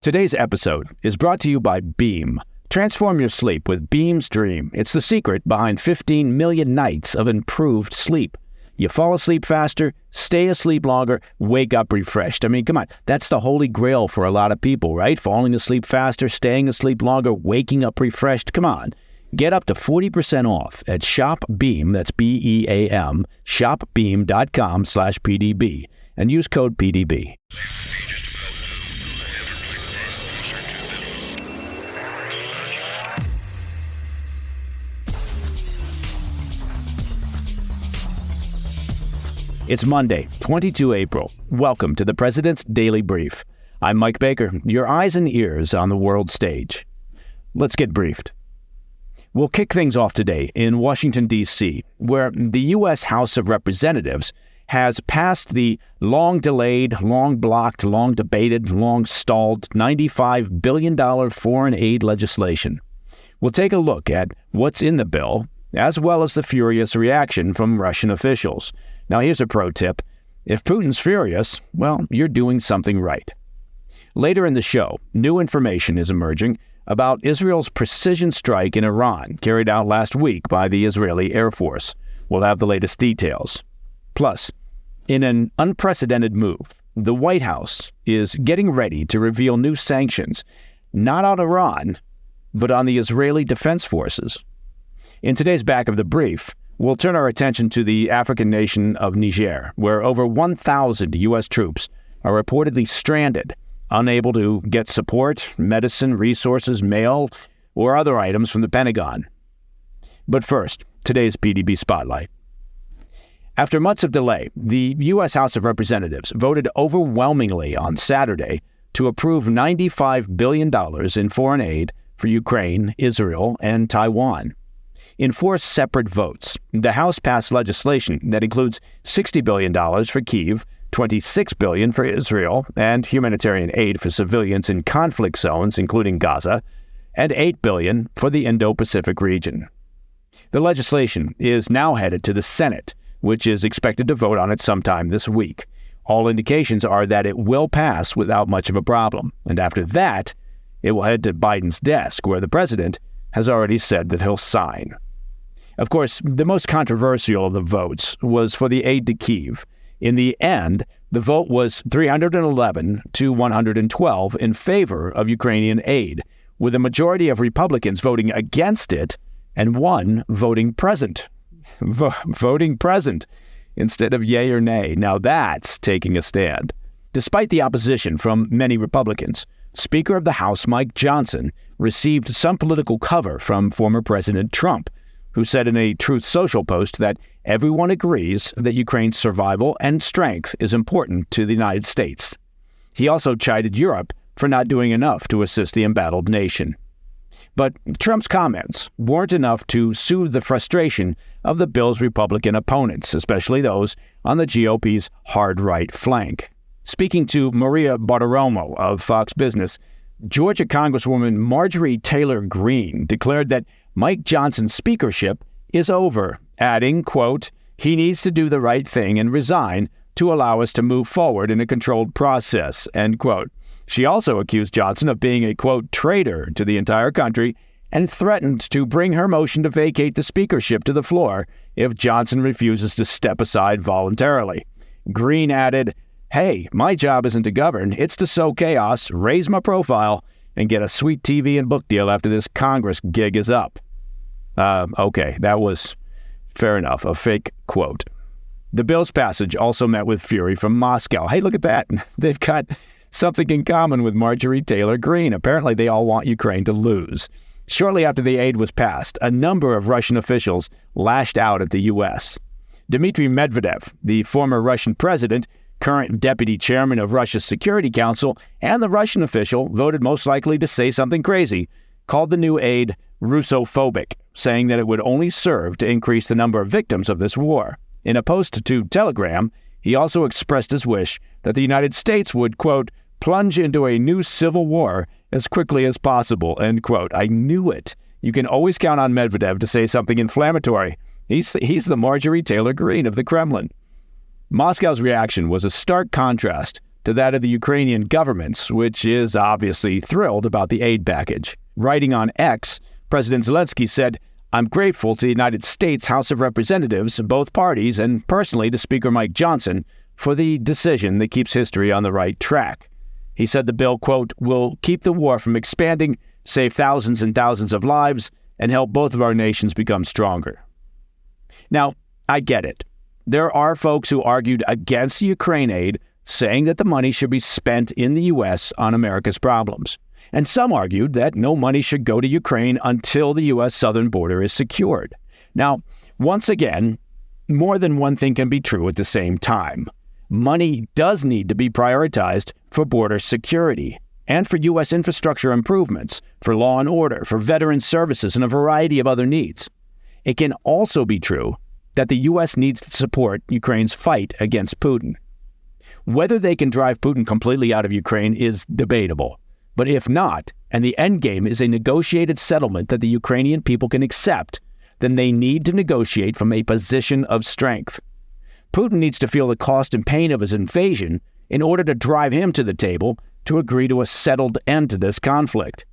Today's episode is brought to you by Beam. Transform your sleep with Beam's Dream. It's the secret behind 15 million nights of improved sleep. You fall asleep faster, stay asleep longer, wake up refreshed. I mean, come on, that's the holy grail for a lot of people, right? Falling asleep faster, staying asleep longer, waking up refreshed. Come on. Get up to 40% off at Shop Beam, that's B-E-A-M, shopbeam.com/PDB, and use code PDB. It's Monday, 22 April. Welcome to the President's Daily Brief. I'm Mike Baker, your eyes and ears on the world stage. Let's get briefed. We'll kick things off today in Washington, D.C., where the U.S. House of Representatives has passed the long-delayed, long-blocked, long-debated, long-stalled $95 billion foreign aid legislation. We'll take a look at what's in the bill, as well as the furious reaction from Russian officials. Now, here's a pro tip. If Putin's furious, well, you're doing something right. Later in the show, new information is emerging about Israel's precision strike in Iran carried out last week by the Israeli Air Force. We'll have the latest details. Plus, in an unprecedented move, the White House is getting ready to reveal new sanctions, not on Iran, but on the Israeli Defense Forces. In today's Back of the Brief, we'll turn our attention to the African nation of Niger, where over 1,000 U.S. troops are reportedly stranded, unable to get support, medicine, resources, mail, or other items from the Pentagon. But first, today's PDB Spotlight. After months of delay, the U.S. House of Representatives voted overwhelmingly on Saturday to approve $95 billion in foreign aid for Ukraine, Israel, and Taiwan. In 4 separate votes, the House passed legislation that includes $60 billion for Kyiv, $26 billion for Israel, and humanitarian aid for civilians in conflict zones, including Gaza, and $8 billion for the Indo-Pacific region. The legislation is now headed to the Senate, which is expected to vote on it sometime this week. All indications are that it will pass without much of a problem, and after that, it will head to Biden's desk, where the president has already said that he'll sign. Of course, the most controversial of the votes was for the aid to Kyiv. In the end, the vote was 311 to 112 in favor of Ukrainian aid, with a majority of Republicans voting against it and one voting present. Voting present instead of yay or nay. Now that's taking a stand. Despite the opposition from many Republicans, Speaker of the House Mike Johnson received some political cover from former President Trump, who said in a Truth Social post that everyone agrees that Ukraine's survival and strength is important to the United States. He also chided Europe for not doing enough to assist the embattled nation. But Trump's comments weren't enough to soothe the frustration of the bill's Republican opponents, especially those on the GOP's hard right flank. Speaking to Maria Bartiromo of Fox Business, Georgia Congresswoman Marjorie Taylor Greene declared that Mike Johnson's speakership is over, adding, quote, "He needs to do the right thing and resign to allow us to move forward in a controlled process," end quote. She also accused Johnson of being a, quote, traitor to the entire country and threatened to bring her motion to vacate the speakership to the floor if Johnson refuses to step aside voluntarily. Greene added, "Hey, my job isn't to govern, it's to sow chaos, raise my profile, and get a sweet TV and book deal after this Congress gig is up." Okay, that was, fair enough, a fake quote. The bill's passage also met with fury from Moscow. Hey, look at that. They've got something in common with Marjorie Taylor Greene. Apparently, they all want Ukraine to lose. Shortly after the aid was passed, a number of Russian officials lashed out at the U.S. Dmitry Medvedev, the former Russian president, current deputy chairman of Russia's Security Council, and the Russian official voted most likely to say something crazy, called the new aid Russophobic, saying that it would only serve to increase the number of victims of this war. In a post to Telegram, he also expressed his wish that the United States would, quote, plunge into a new civil war as quickly as possible, end quote. I knew it. You can always count on Medvedev to say something inflammatory. He's the Marjorie Taylor Greene of the Kremlin. Moscow's reaction was a stark contrast to that of the Ukrainian government, which is obviously thrilled about the aid package. Writing on X, President Zelensky said, "I'm grateful to the United States House of Representatives, both parties, and personally to Speaker Mike Johnson for the decision that keeps history on the right track." He said the bill, quote, "will keep the war from expanding, save thousands and thousands of lives, and help both of our nations become stronger." Now, I get it. There are folks who argued against Ukraine aid, saying that the money should be spent in the U.S. on America's problems. And some argued that no money should go to Ukraine until the U.S. southern border is secured. Now, once again, more than one thing can be true at the same time. Money does need to be prioritized for border security and for U.S. infrastructure improvements, for law and order, for veteran services, and a variety of other needs. It can also be true that the U.S. needs to support Ukraine's fight against Putin. Whether they can drive Putin completely out of Ukraine is debatable. But if not, and the endgame is a negotiated settlement that the Ukrainian people can accept, then they need to negotiate from a position of strength. Putin needs to feel the cost and pain of his invasion in order to drive him to the table to agree to a settled end to this conflict.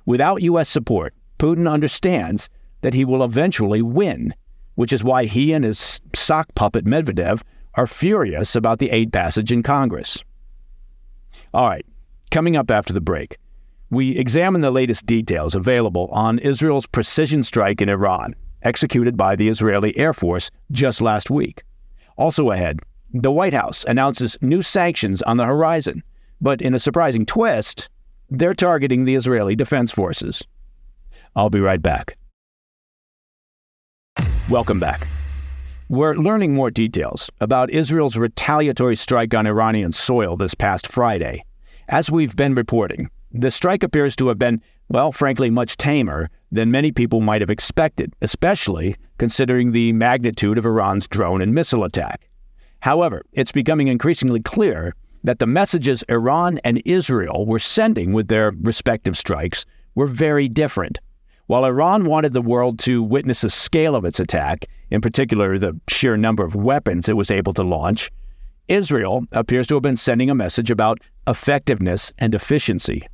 Without U.S. support, Putin understands that he will eventually win, which is why he and his sock puppet Medvedev are furious about the aid passage in Congress. All right, coming up after the break, we examine the latest details available on Israel's precision strike in Iran, executed by the Israeli Air Force just last week. Also ahead, the White House announces new sanctions on the horizon, but in a surprising twist, they're targeting the Israeli Defense Forces. I'll be right back. Welcome back. We're learning more details about Israel's retaliatory strike on Iranian soil this past Friday. As we've been reporting, the strike appears to have been, well, frankly, much tamer than many people might have expected, especially considering the magnitude of Iran's drone and missile attack. However, it's becoming increasingly clear that the messages Iran and Israel were sending with their respective strikes were very different. While Iran wanted the world to witness the scale of its attack, in particular the sheer number of weapons it was able to launch, Israel appears to have been sending a message about effectiveness and efficiency.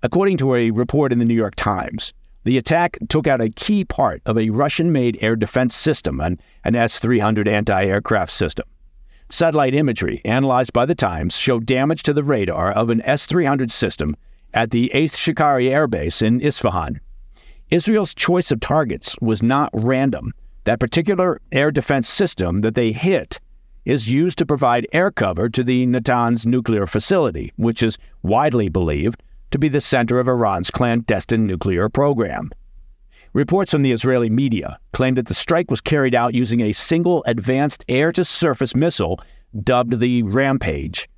According to a report in the New York Times, the attack took out a key part of a Russian-made air defense system, an S-300 anti-aircraft system. Satellite imagery analyzed by the Times showed damage to the radar of an S-300 system at the 8th Shikari Air Base in Isfahan. Israel's choice of targets was not random. That particular air defense system that they hit is used to provide air cover to the Natanz nuclear facility, which is widely believed to be the center of Iran's clandestine nuclear program. Reports from the Israeli media claim that the strike was carried out using a single advanced air-to-surface missile dubbed the Rampage.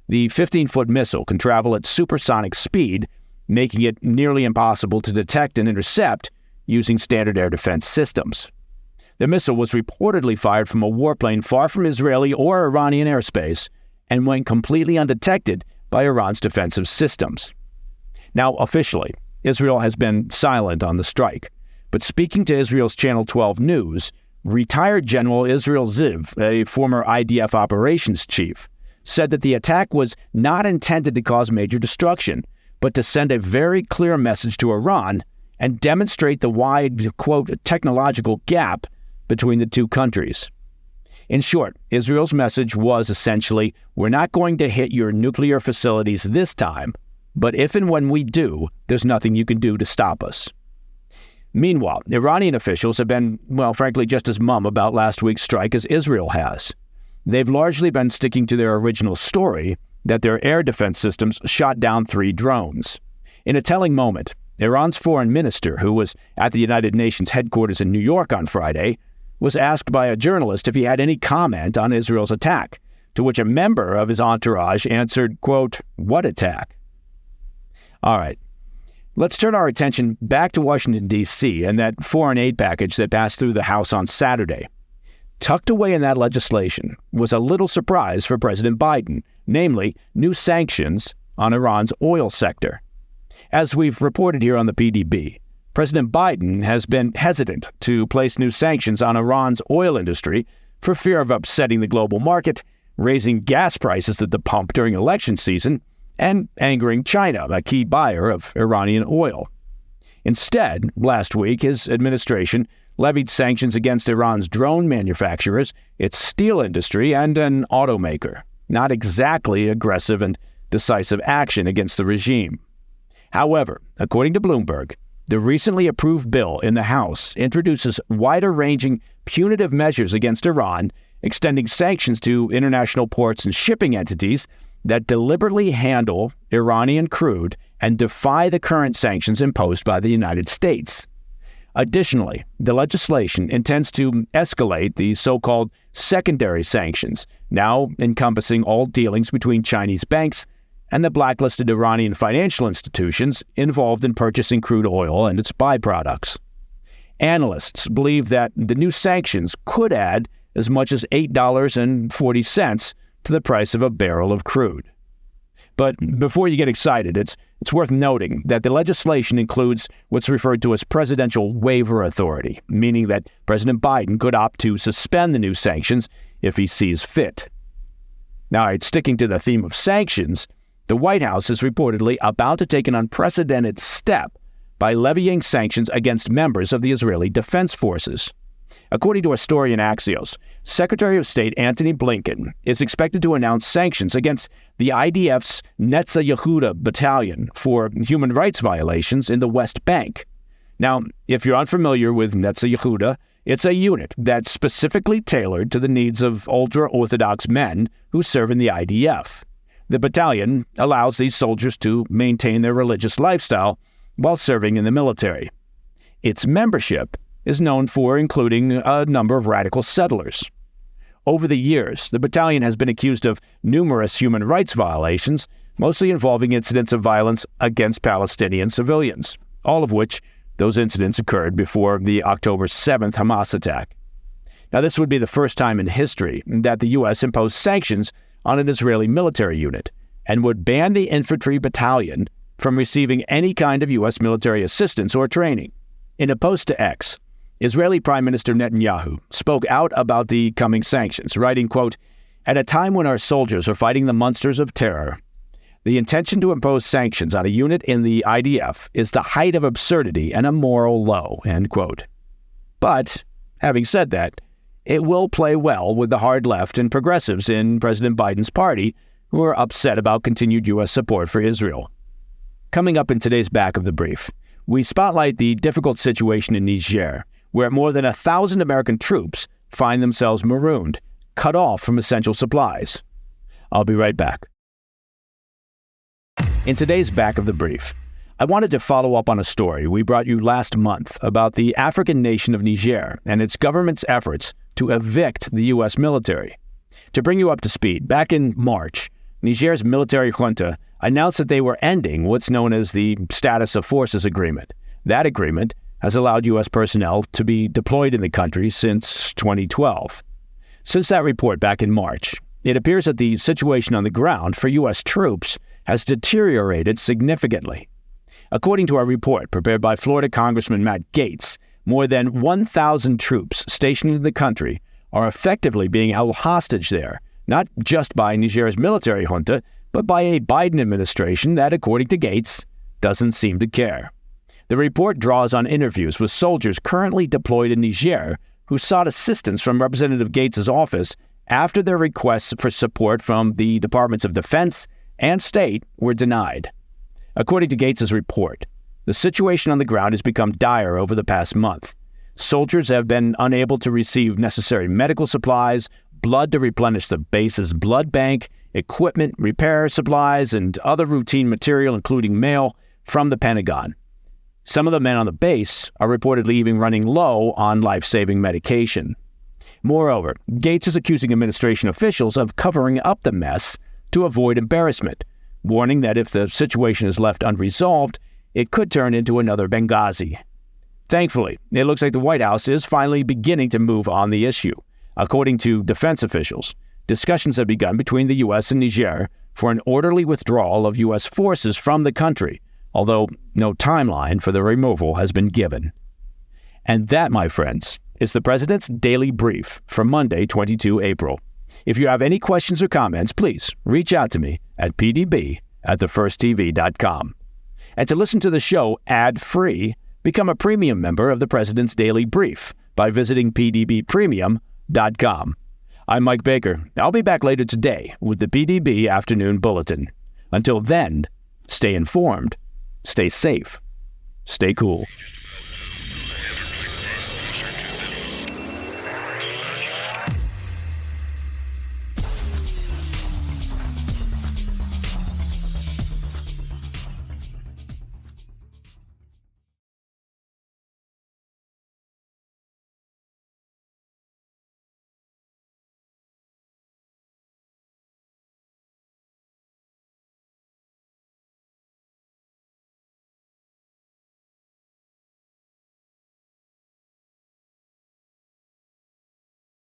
The 15-foot missile can travel at supersonic speed, making it nearly impossible to detect and intercept using standard air defense systems. The missile was reportedly fired from a warplane far from Israeli or Iranian airspace and went completely undetected by Iran's defensive systems. Now, officially, Israel has been silent on the strike, but speaking to Israel's Channel 12 News, retired General Israel Ziv, a former IDF operations chief, said that the attack was not intended to cause major destruction, but to send a very clear message to Iran and demonstrate the wide, quote, technological gap between the two countries. In short, Israel's message was essentially, we're not going to hit your nuclear facilities this time, but if and when we do, there's nothing you can do to stop us. Meanwhile, Iranian officials have been, well, frankly, just as mum about last week's strike as Israel has. They've largely been sticking to their original story that their air defense systems shot down 3 drones. In a telling moment, Iran's foreign minister, who was at the United Nations headquarters in New York on Friday, was asked by a journalist if he had any comment on Israel's attack, to which a member of his entourage answered, quote, "What attack?" All right, let's turn our attention back to Washington, D.C. and that foreign aid package that passed through the House on Saturday. Tucked away in that legislation was a little surprise for President Biden, namely new sanctions on Iran's oil sector. As we've reported here on the PDB, President Biden has been hesitant to place new sanctions on Iran's oil industry for fear of upsetting the global market, raising gas prices at the pump during election season, and angering China, a key buyer of Iranian oil. Instead, last week, his administration levied sanctions against Iran's drone manufacturers, its steel industry, and an automaker. Not exactly aggressive and decisive action against the regime. However, according to Bloomberg, the recently approved bill in the House introduces wider-ranging punitive measures against Iran, extending sanctions to international ports and shipping entities that deliberately handle Iranian crude and defy the current sanctions imposed by the United States. Additionally, the legislation intends to escalate the so-called secondary sanctions, now encompassing all dealings between Chinese banks and the blacklisted Iranian financial institutions involved in purchasing crude oil and its byproducts. Analysts believe that the new sanctions could add as much as $8.40 to the price of a barrel of crude. But before you get excited, it's worth noting that the legislation includes what's referred to as presidential waiver authority, meaning that President Biden could opt to suspend the new sanctions if he sees fit. Now, sticking to the theme of sanctions, the White House is reportedly about to take an unprecedented step by levying sanctions against members of the Israeli Defense Forces. According to a story in Axios, Secretary of State Antony Blinken is expected to announce sanctions against the IDF's Netzah Yehuda battalion for human rights violations in the West Bank. Now, if you're unfamiliar with Netzah Yehuda, it's a unit that's specifically tailored to the needs of ultra-Orthodox men who serve in the IDF. The battalion allows these soldiers to maintain their religious lifestyle while serving in the military. Its membership is known for including a number of radical settlers. Over the years, the battalion has been accused of numerous human rights violations, mostly involving incidents of violence against Palestinian civilians, all of which those incidents occurred before the October 7th Hamas attack. Now, this would be the first time in history that the U.S. imposed sanctions on an Israeli military unit and would ban the infantry battalion from receiving any kind of U.S. military assistance or training. In a post to X, Israeli Prime Minister Netanyahu spoke out about the coming sanctions, writing, quote, "At a time when our soldiers are fighting the monsters of terror, the intention to impose sanctions on a unit in the IDF is the height of absurdity and a moral low," end quote. But, having said that, it will play well with the hard left and progressives in President Biden's party who are upset about continued U.S. support for Israel. Coming up in today's Back of the Brief, we spotlight the difficult situation in Niger, where more than 1,000 American troops find themselves marooned, cut off from essential supplies. I'll be right back. In today's Back of the Brief, I wanted to follow up on a story we brought you last month about the African nation of Niger and its government's efforts to evict the U.S. military. To bring you up to speed, back in March, Niger's military junta announced that they were ending what's known as the Status of Forces Agreement. That agreement has allowed U.S. personnel to be deployed in the country since 2012. Since that report back in March, it appears that the situation on the ground for U.S. troops has deteriorated significantly. According to a report prepared by Florida Congressman Matt Gaetz, more than 1,000 troops stationed in the country are effectively being held hostage there, not just by Niger's military junta, but by a Biden administration that, according to Gaetz, doesn't seem to care. The report draws on interviews with soldiers currently deployed in Niger who sought assistance from Representative Gaetz's office after their requests for support from the Departments of Defense and State were denied. According to Gaetz's report, the situation on the ground has become dire over the past month. Soldiers have been unable to receive necessary medical supplies, blood to replenish the base's blood bank, equipment, repair supplies, and other routine material, including mail, from the Pentagon. Some of the men on the base are reportedly even running low on life-saving medication. Moreover, Gaetz is accusing administration officials of covering up the mess to avoid embarrassment, warning that if the situation is left unresolved, it could turn into another Benghazi. Thankfully, it looks like the White House is finally beginning to move on the issue. According to defense officials, discussions have begun between the U.S. and Niger for an orderly withdrawal of U.S. forces from the country, although no timeline for the removal has been given. And that, my friends, is the President's Daily Brief for Monday, 22 April. If you have any questions or comments, please reach out to me at pdb@thefirsttv.com. And to listen to the show ad-free, become a premium member of the President's Daily Brief by visiting pdbpremium.com. I'm Mike Baker. I'll be back later today with the PDB Afternoon Bulletin. Until then, stay informed, stay safe, stay cool.